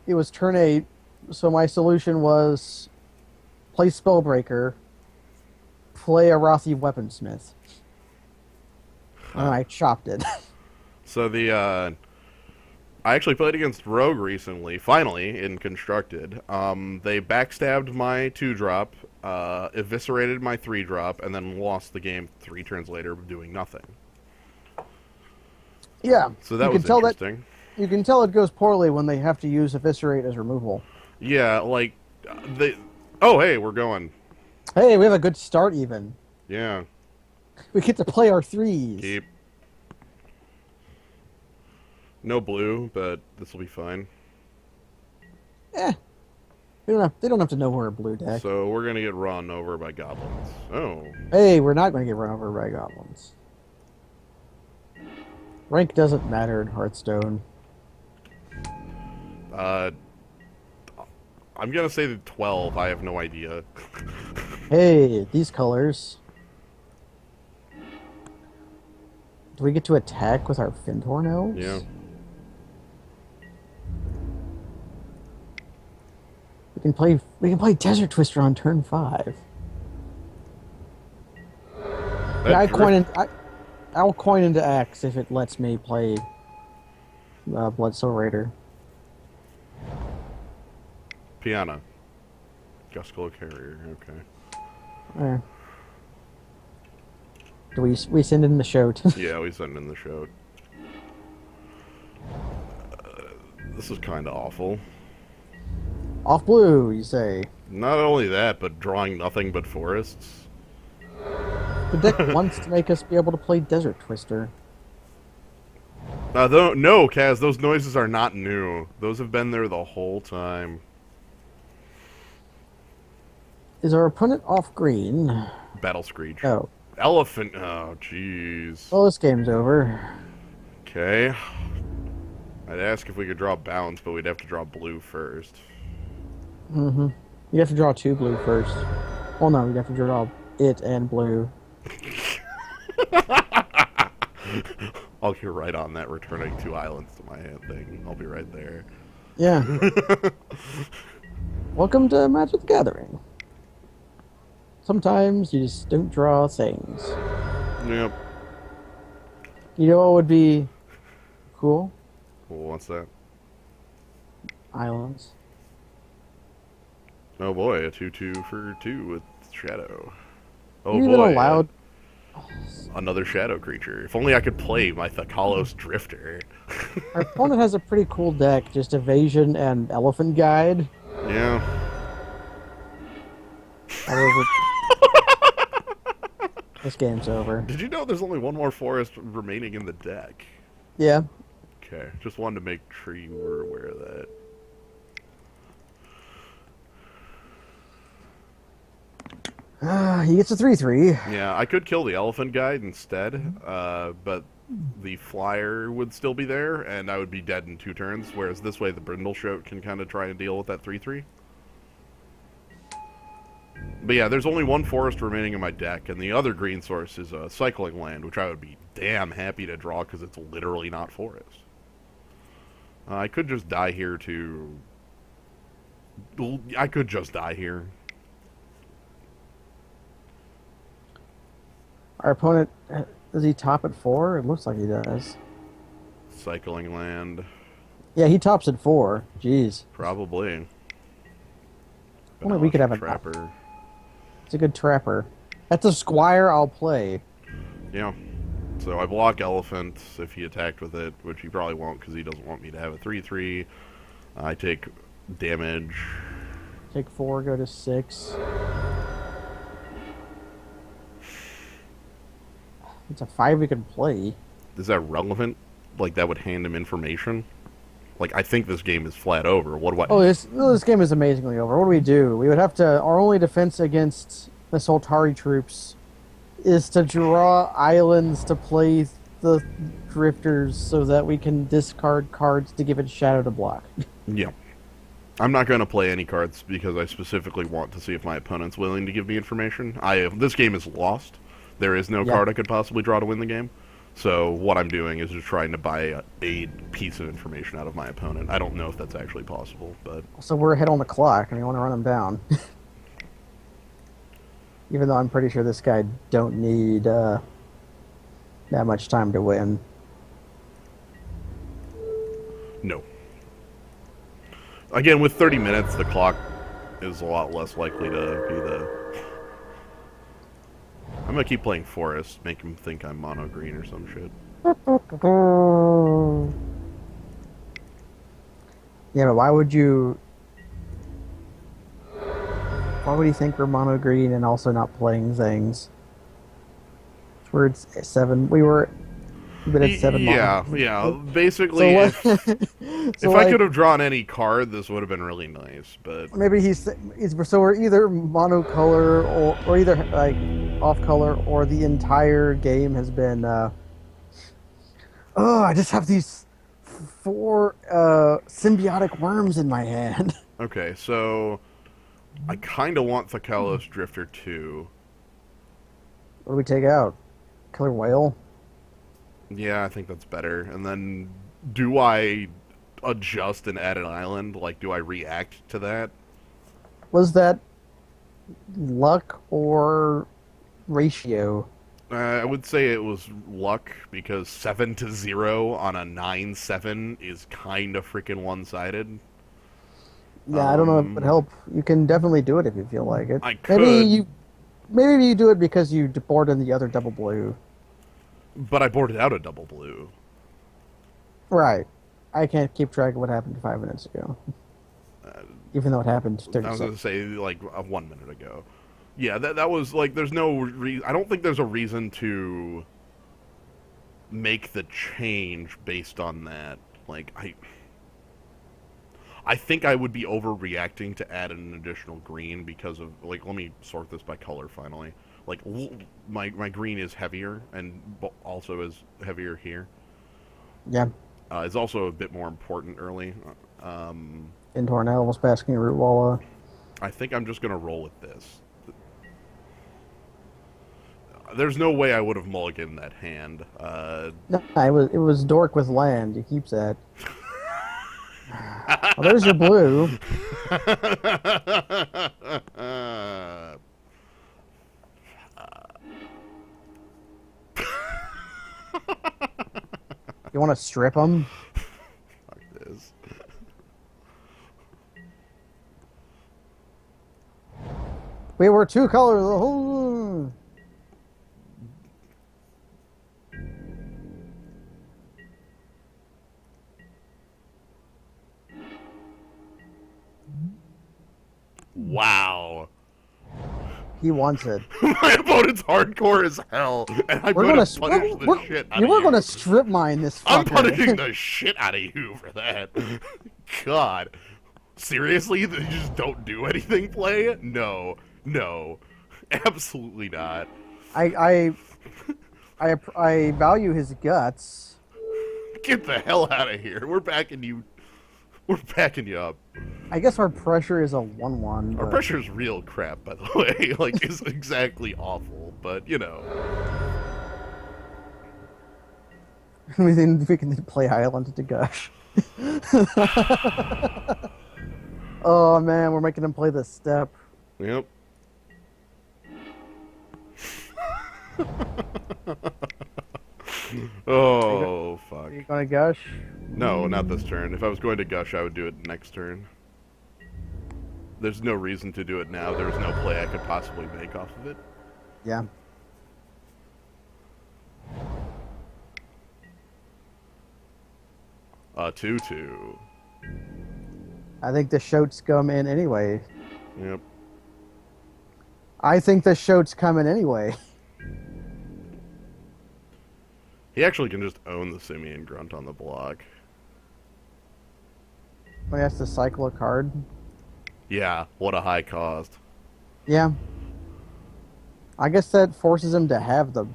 it was turn 8, so my solution was play Spellbreaker, play a Arathi Weaponsmith. And I chopped it. So I actually played against Rogue recently, finally, in Constructed. They backstabbed my 2-drop, eviscerated my 3-drop, and then lost the game 3 turns later doing nothing. Yeah. So that was interesting. You can tell it goes poorly when they have to use Eviscerate as removal. Yeah, like, they... Oh, hey, we're going. Hey, we have a good start even. Yeah. We get to play our 3s. Keep. No blue, but this will be fine. They don't have to know we're a blue deck. So we're gonna get run over by goblins. Oh. Hey, we're not going to get run over by goblins. Rank doesn't matter in Hearthstone. I'm gonna say the 12. I have no idea. Hey, these colors. Do we get to attack with our Fintorn elves? Yeah. We can play Desert Twister on turn 5. Yeah, That drift I'll coin into X if it lets me play Bloodsoul Raider. piano. Guskull carrier. Okay. Uh, do we send in the show? Yeah, we send in the show. This is kind of awful. Off blue, you say. Not only that, but drawing nothing but forests. The deck wants to make us be able to play Desert Twister. No, Kaz, those noises are not new. Those have been there the whole time. Is our opponent off green? Battle Screech. No. Elephant. Oh, jeez. Well, this game's over. Okay. I'd ask if we could draw bounce, but we'd have to draw blue first. Mm-hmm. You have to draw 2 blue first. Well, no, you have to draw it and blue. I'll get right on that returning 2 islands to my hand thing. I'll be right there. Yeah. Welcome to Magic the Gathering. Sometimes you just don't draw things. Yep. You know what would be cool? Well, what's that? Islands. Oh boy, a 2/2 for 2 with Shadow. Oh You boy. even allowed. Another shadow creature. If only I could play my Thakalos Drifter. Our opponent has a pretty cool deck, just Evasion and Elephant Guide. Yeah. However, this game's over. Did you know there's only one more forest remaining in the deck? Yeah. Okay, just wanted to make sure you were aware of that. He gets a 3/3. Yeah, I could kill the elephant guy instead, but the flyer would still be there, and I would be dead in 2 turns, whereas this way the Brindle Shoat can kind of try and deal with that 3/3. But yeah, there's only one forest remaining in my deck, and the other green source is a cycling land, which I would be damn happy to draw because it's literally not forest. I could just die here to... I could just die here. Our opponent, does he top at 4? It looks like he does. Cycling land. Yeah, he tops at 4. Jeez. Probably. Only we could have a trapper. It's a good trapper. That's a squire I'll play. Yeah. So I block elephant if he attacked with it, which he probably won't because he doesn't want me to have a 3/3. I take damage. Take 4, go to 6. It's a 5 we could play. Is that relevant? Like, that would hand him information? Like, I think this game is flat over. What do I... Oh, this game is amazingly over. What do? We would have to... Our only defense against the Soltari troops is to draw islands to play the drifters so that we can discard cards to give it shadow to block. Yeah. I'm not going to play any cards because I specifically want to see if my opponent's willing to give me information. This game is lost. There is no card I could possibly draw to win the game. So what I'm doing is just trying to buy a piece of information out of my opponent. I don't know if that's actually possible, but... So we're ahead on the clock, and we want to run them down. Even though I'm pretty sure this guy don't need that much time to win. No. Again, with 30 minutes, the clock is a lot less likely to be the... I'm gonna keep playing Forest, make him think I'm mono green or some shit. Yeah, but why would you... Why would he think we're mono green and also not playing things? We're at 7. We've been at 7 Yeah, mono. yeah. Basically, if I could have drawn any card, this would have been really nice, but... Maybe he's so we're either monocolor or either like off color, or the entire game has been I just have these 4 symbiotic worms in my hand. Okay, so I kind of want Thakalos Drifter 2. What do we take out? Killer whale? Yeah, I think that's better. And then do I adjust and add an island? Like, do I react to that? Was that luck or ratio? I would say it was luck because 7-0 on a 9-7 is kind of freaking one-sided. Yeah, I don't know if it would Um, help. You can definitely do it if you feel like it. I Maybe could, you maybe you do it because you bored in the other double blue. but I boarded out a double blue. Right. I can't keep track of what happened 5 minutes ago, even though it happened I 30 was going to seconds. say like 1 minute ago. Yeah, that was like. There's no. I don't think there's a reason to make the change based on that. Like I think I would be overreacting to add an additional green because of like. Let me sort this by color finally. Like my green is heavier and also is heavier here. Yeah. It's also a bit more important early. Into our animals basking root wall. I think I'm just gonna roll with this. There's no way I would have mulliganed that hand. No, it was dork with land. You keep that. Well, there's your blue. You want to strip them? Fuck this. We were two colors. Oh. Wow. He wants it. My opponent's hardcore as hell, and I'm We're going gonna to punish the shit out you of were you. gonna strip mine this I'm punishing fucker. the shit out of you for that. God. Seriously? You just don't do anything, play? No. No. Absolutely not. I I value his guts. Get the hell out of here. We're backing you. We're backing you up. I guess our pressure is a 1-1. Our But pressure's real crap, by the way. Like, it's exactly awful, but, you know. we can play Highland to gush. Oh man, we're making him play this step. Yep. Oh, fuck. Are you gonna gush? No, not this turn. If I was going to gush, I would do it next turn. There's no reason to do it now. There's no play I could possibly make off of it. Yeah. 2-2. I think the shoat's come in anyway. Yep. I think the shoat's coming anyway. He actually can just own the Simian Grunt on the block. When he has to cycle a card. Yeah, what a high cost. Yeah. I guess that forces him to have the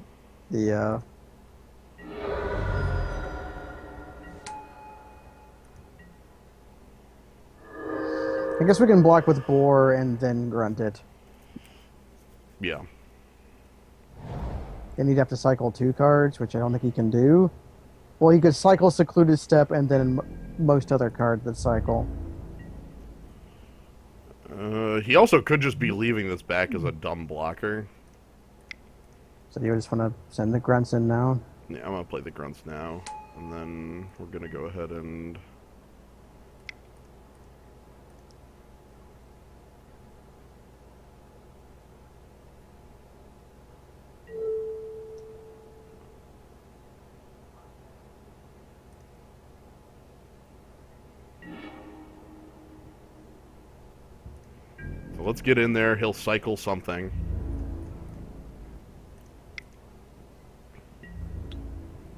I guess we can block with Boar and then grunt it. Yeah. And he'd have to cycle 2 cards, which I don't think he can do. Well, he could cycle Secluded Step and then most other cards that cycle. He also could just be leaving this back as a dumb blocker. So you just want to send the grunts in now? Yeah, I'm gonna play the grunts now, and then we're gonna go ahead and. So let's get in there. He'll cycle something.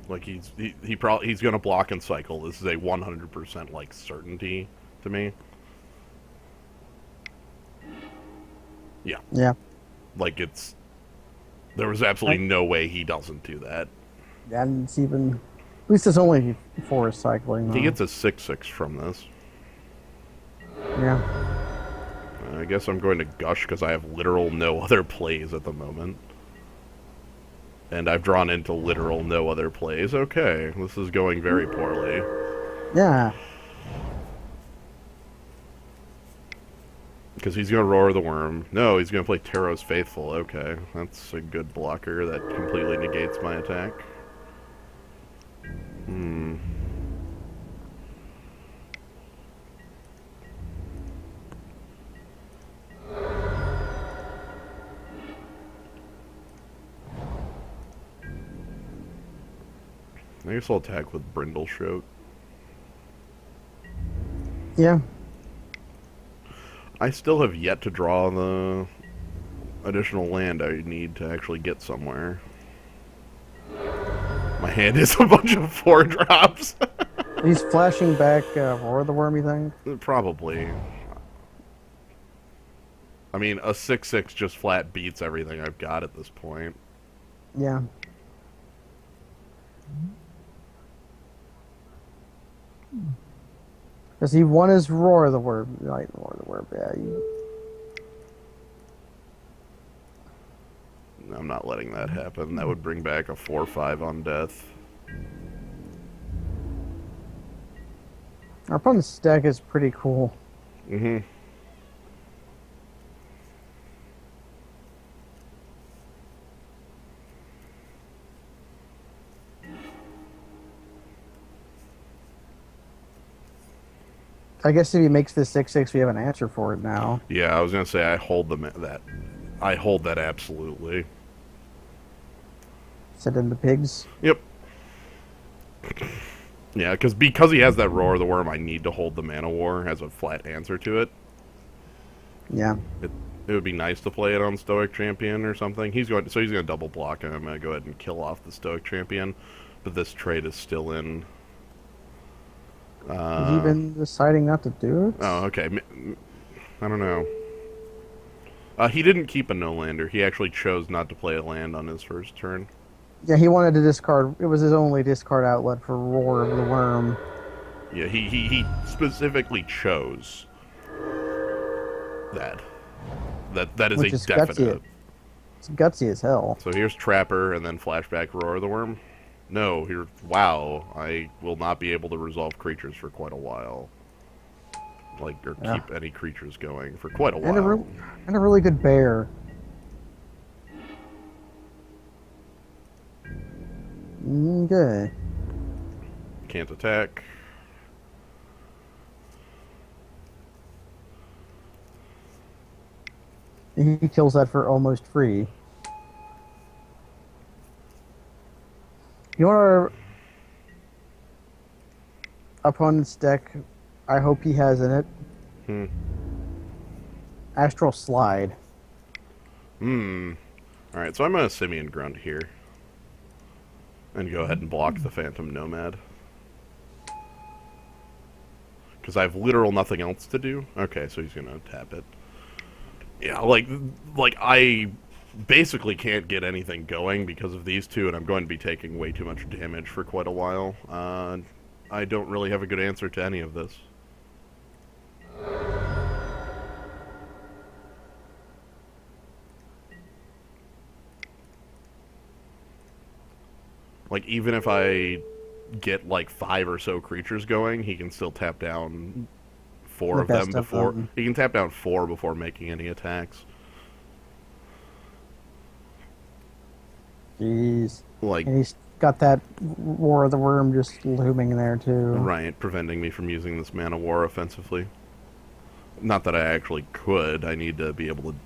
Like he's gonna block and cycle. This is a 100% like certainty to me. Yeah. Yeah. Like there was absolutely no way he doesn't do that. And it's even... At least it's only 4 cycling. He gets a 6/6 from this. Yeah. I guess I'm going to gush because I have literal no other plays at the moment. And I've drawn into literal no other plays. Okay, this is going very poorly. Yeah. Because he's going to Roar the Worm. No, he's going to play Taros Faithful. Okay, that's a good blocker that completely negates my attack. Hmm. I guess I'll attack with Brindleshote. Yeah. I still have yet to draw the additional land I need to actually get somewhere. My hand is a bunch of 4-drops. He's flashing back Roar the Worm, you think? Probably. I mean, a 6/6 just flat beats everything I've got at this point. Yeah. Because he won his Roar the Worm. Right, Roar the Worm, yeah. I'm not letting that happen. That would bring back a 4/5 on death. Our opponent's deck is pretty cool. Mm-hmm. I guess if he makes this 6/6, we have an answer for it now. Yeah, I was gonna say I hold that. I hold that absolutely. Send in the pigs. Yep. Yeah, because he has that Roar of the Worm, I need to hold the Mana War as a flat answer to it. Yeah. It would be nice to play it on Stoic Champion or something. He's going to double block, and I'm going to go ahead and kill off the Stoic Champion. But this trade is still in. Has he been deciding not to do it? Oh, okay. I don't know. He didn't keep a no-lander. He actually chose not to play a land on his first turn. Yeah, he wanted to discard. It was his only discard outlet for Roar of the Worm. Yeah, he specifically chose that. That is Which a is definite. It's gutsy as hell. So here's Trapper, and then flashback Roar of the Worm. No, here. Wow, I will not be able to resolve creatures for quite a while. Or keep any creatures going for quite a while. And a really good bear. Okay. Can't attack. He kills that for almost free. You want our opponent's deck? I hope he has in it. Astral Slide. Alright, so I'm going to Simian Grunt here. And go ahead and block the Phantom Nomad. Because I have literal nothing else to do. Okay, so he's going to tap it. Yeah, like I basically can't get anything going because of these two, and I'm going to be taking way too much damage for quite a while. I don't really have a good answer to any of this. Like, even if I get, like, 5 or so creatures going, he can still tap down 4 of them before... He can tap down 4 before making any attacks. Jeez. Like, and he's got that War of the Worm just looming there, too. Right, preventing me from using this Mana War offensively. Not that I actually could. I need to be able to...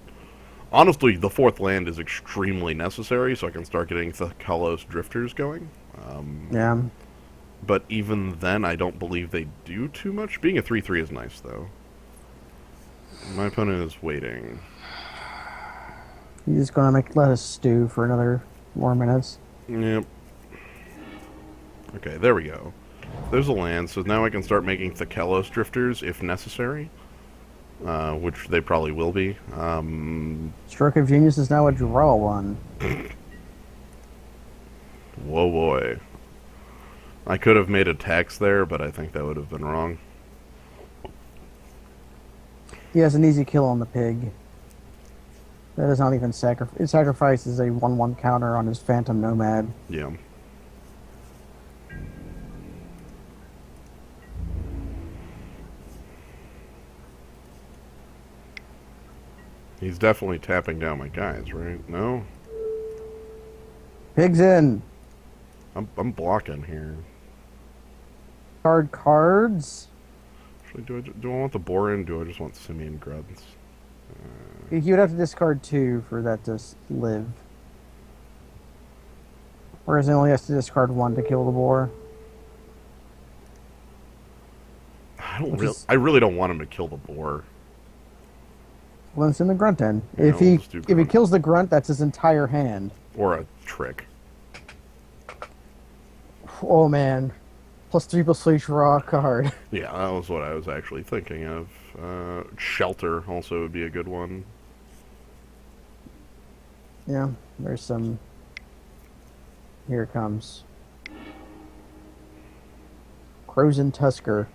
Honestly, the 4th land is extremely necessary, so I can start getting the Kalos Drifters going. Yeah. But even then, I don't believe they do too much. Being a 3/3 is nice, though. My opponent is waiting. He's just gonna let us stew for another 4 minutes. Yep. Okay, there we go. There's a land, so now I can start making the Kalos Drifters if necessary. Which they probably will be. Stroke of Genius is now a draw one. Whoa, boy. I could have made a tax there, but I think that would have been wrong. He has an easy kill on the pig. That is not even sacrifice. It sacrifices a 1/1 counter on his Phantom Nomad. Yeah. He's definitely tapping down my guys, right? No? Pigs in. I'm blocking here. Card cards. Actually, do I want the boar in? Do I just want simian grubs? You would have to discard 2 for that to live. Whereas it only has to discard 1 to kill the boar. I really don't want him to kill the boar. Well, it's in the grunt end. Yeah, If we'll he just do if he grunt. kills the grunt, that's his entire hand. Or a trick. Oh man, +3/+3 draw a card. Yeah, that was what I was actually thinking of. Shelter also would be a good one. Yeah, there's some. Here it comes. Crozen Tusker.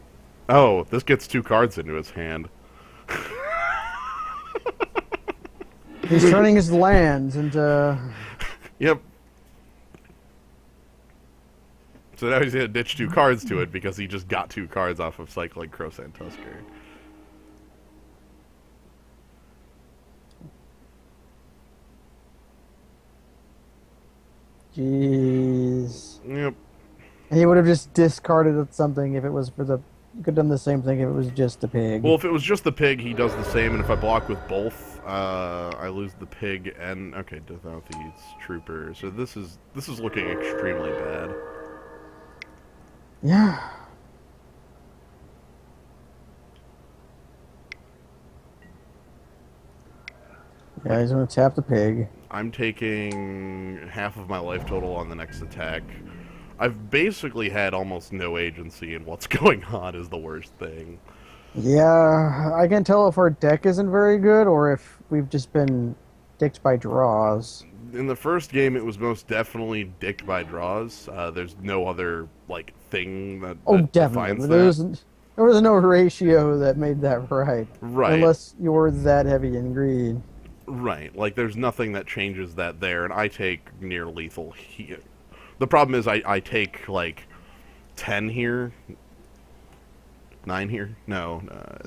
Oh, this gets 2 cards into his hand. He's turning his lands into. Yep. So now he's gonna ditch 2 cards to it because he just got 2 cards off of cycling Crosan Tusker. Jeez. Yep. He would have just discarded something if it was for the. You could have done the same thing if it was just a pig. Well, if it was just the pig, he does the same, and if I block with both, I lose the pig and okay, without these troopers. So this is looking extremely bad. Yeah. Yeah, he's gonna tap the pig. I'm taking half of my life total on the next attack. I've basically had almost no agency in what's going on is the worst thing. Yeah, I can't tell if our deck isn't very good or if we've just been dicked by draws. In the first game, it was most definitely dicked by draws. There's no other like thing that Definitely. defines that. There was no ratio that made that right. Right. Unless you're that heavy in greed. Right. Like, there's nothing that changes that there, and I take near lethal here. The problem is I take, like, 10 here. 9 here? No.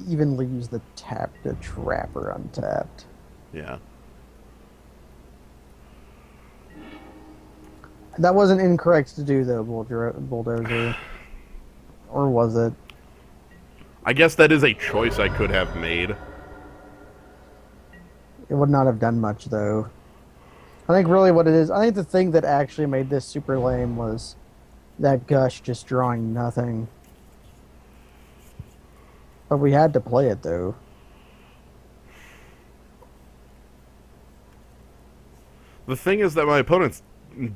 Even leaves the trapper untapped. Yeah. That wasn't incorrect to do, though, Bulldozer. Or was it? I guess that is a choice I could have made. It would not have done much, though. I think really what it is, I think the thing that actually made this super lame was that Gush just drawing nothing. But we had to play it, though. The thing is that my opponent's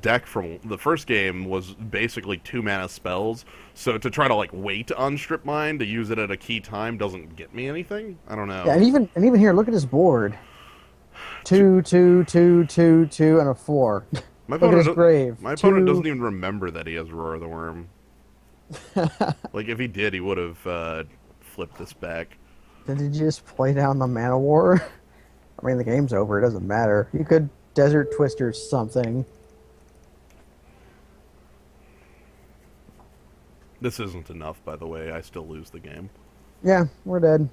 deck from the first game was basically 2 mana spells, so to try to like wait to unstrip mine to use it at a key time doesn't get me anything. I don't know. Yeah, and even here, look at his board. 2, 2, 2, 2, 2, and a 4. My Look at his grave. My opponent doesn't even remember that he has Roar of the Worm. Like, if he did, he would have flipped this back. Did he just play down the Mana War? I mean, the game's over. It doesn't matter. You could Desert Twister something. This isn't enough, by the way. I still lose the game. Yeah, we're dead.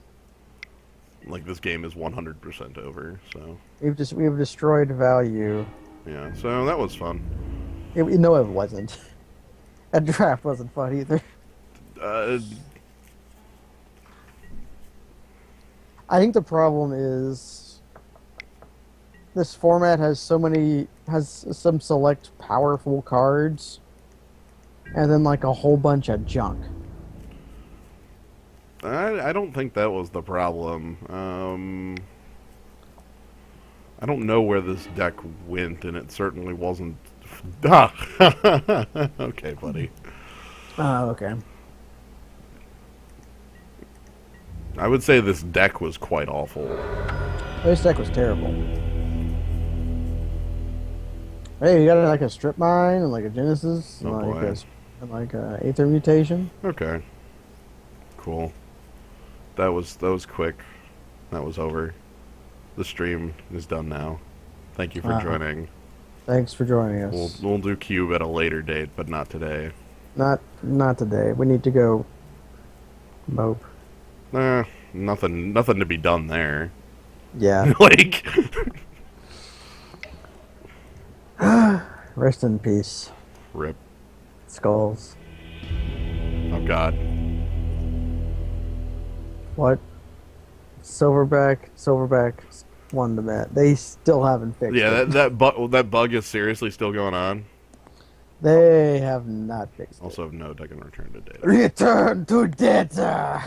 Like, this game is 100% over, so... We've destroyed value. Yeah, so that was fun. No, it wasn't. That draft wasn't fun either. I think the problem is this format has some select powerful cards and then like a whole bunch of junk. I don't think that was the problem. I don't know where this deck went, and it certainly wasn't... Okay, buddy. Oh, okay. I would say this deck was quite awful. This deck was terrible. Hey, you got like a Strip Mine and like a Genesis Oh, and boy. like a Aether Mutation. Okay. Cool. That was quick. That was over. The stream is done now. Thank you for joining. Thanks for joining us. We'll do Cube at a later date, but not today. Not today. We need to go mope. Nothing to be done there. Yeah. Like, Rest in peace. rip. Skulls. Oh God. What? Silverback won the match. They still haven't fixed Yeah, it. that bug is seriously still going on. They have not fixed it. Also, of note, I can return to data. Return to data!